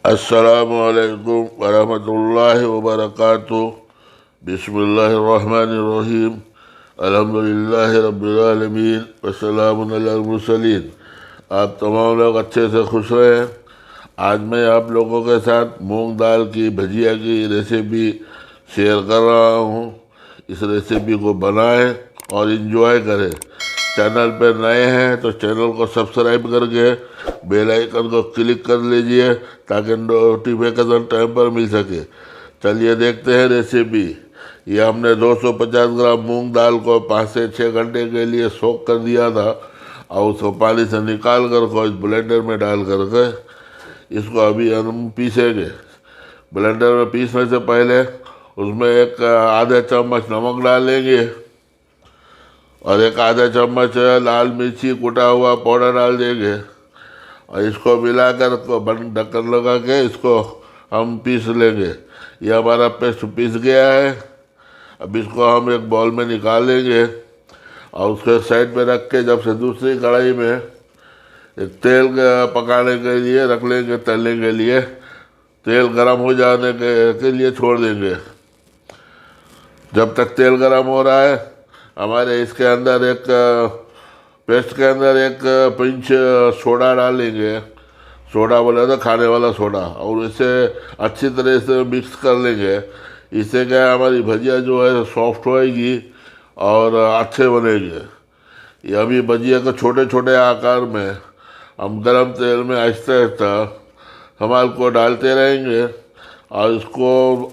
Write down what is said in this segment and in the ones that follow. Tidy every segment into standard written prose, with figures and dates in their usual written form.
अस्सलामुअलैकुम वरहमतुल्लाहि वबरकातुहू। बिस्मिल्लाहिर्रहमानिर्रहीम। अल्हम्दुलिल्लाहि रब्बिल आलमीन वस्सलामुन अलल मुरसलीन। आप तमाम लोग अच्छे से खुश रहें। आज मैं आप लोगों के साथ मूंग दाल की भजिया की रेसिपी शेयर कर रहा हूँ। इस रेसिपी को बनाएं और इन्जॉय करें। चैनल पर नए हैं तो चैनल को सब्सक्राइब करके बेल आइकन को क्लिक कर लीजिए ताकि नोटिफिकेशन टाइम पर मिल सके। चलिए देखते हैं रेसिपी। ये हमने 250 ग्राम मूंग दाल को 5 से 6 घंटे के लिए सोख कर दिया था और उसको पानी से निकाल कर को इस ब्लेंडर में डाल करके इसको अभी हम पीसेंगे। ब्लेंडर में पीसने से पहले उसमें एक आधा चम्मच नमक डालेंगे और एक आधा चम्मच लाल मिर्ची कुटा हुआ पाउडर डाल देंगे और इसको मिलाकर को बंद ढक्कन लगा के इसको हम पीस लेंगे। ये हमारा पेस्ट पीस गया है। अब इसको हम एक बाउल में निकाल लेंगे और उसको साइड पे रख के जब से दूसरी कढ़ाई में एक तेल पकाने के लिए रख लेंगे। तलने के लिए तेल गरम हो जाने के लिए छोड़ देंगे। जब तक तेल गरम हो रहा है हमारे इसके अंदर एक पेस्ट के अंदर एक पिंच सोडा डालेंगे। सोडा बोला तो खाने वाला सोडा, और इसे अच्छी तरह से मिक्स कर लेंगे। इससे क्या है, हमारी भजिया जो है सॉफ्ट होएगी और अच्छे बनेंगे। ये अभी भजिया को छोटे छोटे आकार में हम गरम तेल में आहिस्ता आहिस्ता संभाल को डालते रहेंगे और इसको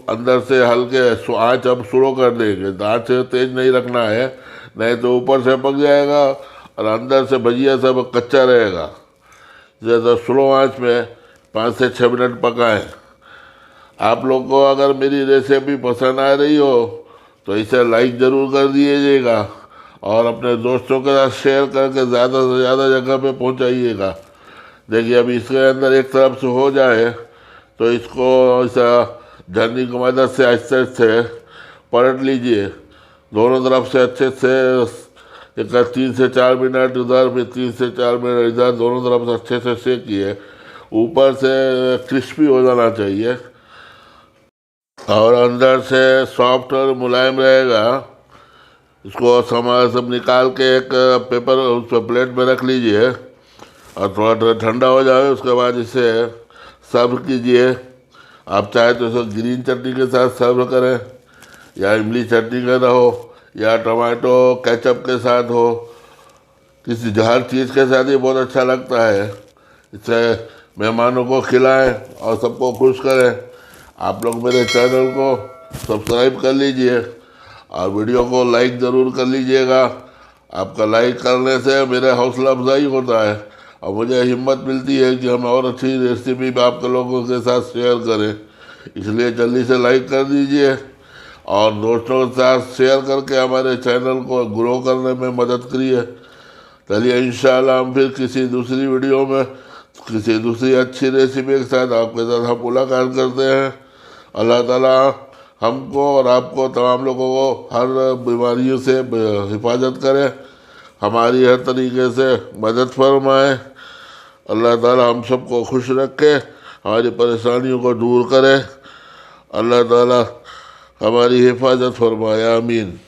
अंदर से हल्के आँच अब स्लो कर देंगे। आँच तेज नहीं रखना है, नहीं तो ऊपर से पक जाएगा और अंदर से भजिया सब कच्चा रहेगा। जैसा स्लो आँच में 5 से 6 मिनट पकाएं। आप लोग को अगर मेरी रेसिपी पसंद आ रही हो तो इसे लाइक ज़रूर कर दीजिएगा और अपने दोस्तों के साथ शेयर करके ज़्यादा से ज़्यादा जगह पे पहुंचाइएगा। देखिए अभी इसके अंदर एक तरफ से हो जाए तो इसको ऐसा झरनी की मदद से आहिस्ते से पलट लीजिए। दोनों तरफ से अच्छे से एक 3 से 4 मिनट उधर भी 3 से 4 मिनट इधर, दोनों तरफ से अच्छे से सेकिए। ऊपर से क्रिस्पी हो जाना चाहिए और अंदर से सॉफ्ट और मुलायम रहेगा। इसको सामान सब निकाल के एक पेपर उस पर प्लेट में रख लीजिए और थोड़ा ठंडा हो जाए उसके बाद इसे सर्व कीजिए। आप चाहे तो इसे ग्रीन चटनी के साथ सर्व करें या इमली चटनी का हो या टमाटो केचप के साथ हो, किसी हर चीज़ के साथ ही बहुत अच्छा लगता है। इसे मेहमानों को खिलाएं और सबको खुश करें। आप लोग मेरे चैनल को सब्सक्राइब कर लीजिए और वीडियो को लाइक ज़रूर कर लीजिएगा। आपका लाइक करने से मेरा हौसला अफजाई होता है और मुझे हिम्मत मिलती है कि हम और अच्छी रेसिपी आप लोगों के साथ शेयर करें। इसलिए जल्दी से लाइक कर दीजिए और दोस्तों के साथ शेयर करके हमारे चैनल को ग्रो करने में मदद करिए। चलिए इंशाल्लाह हम फिर किसी दूसरी वीडियो में किसी दूसरी अच्छी रेसिपी के साथ आपके साथ हम मुलाकात करते हैं। अल्लाह ताला हमको और आपको तमाम लोगों को हर बीमारियों से हिफाजत करे, हमारी हर तरीके से मदद फरमाए। अल्लाह ताला हम सबको खुश रखे, हमारी परेशानियों को दूर करे। अल्लाह ताला हमारी हिफाजत फरमाए, आमीन।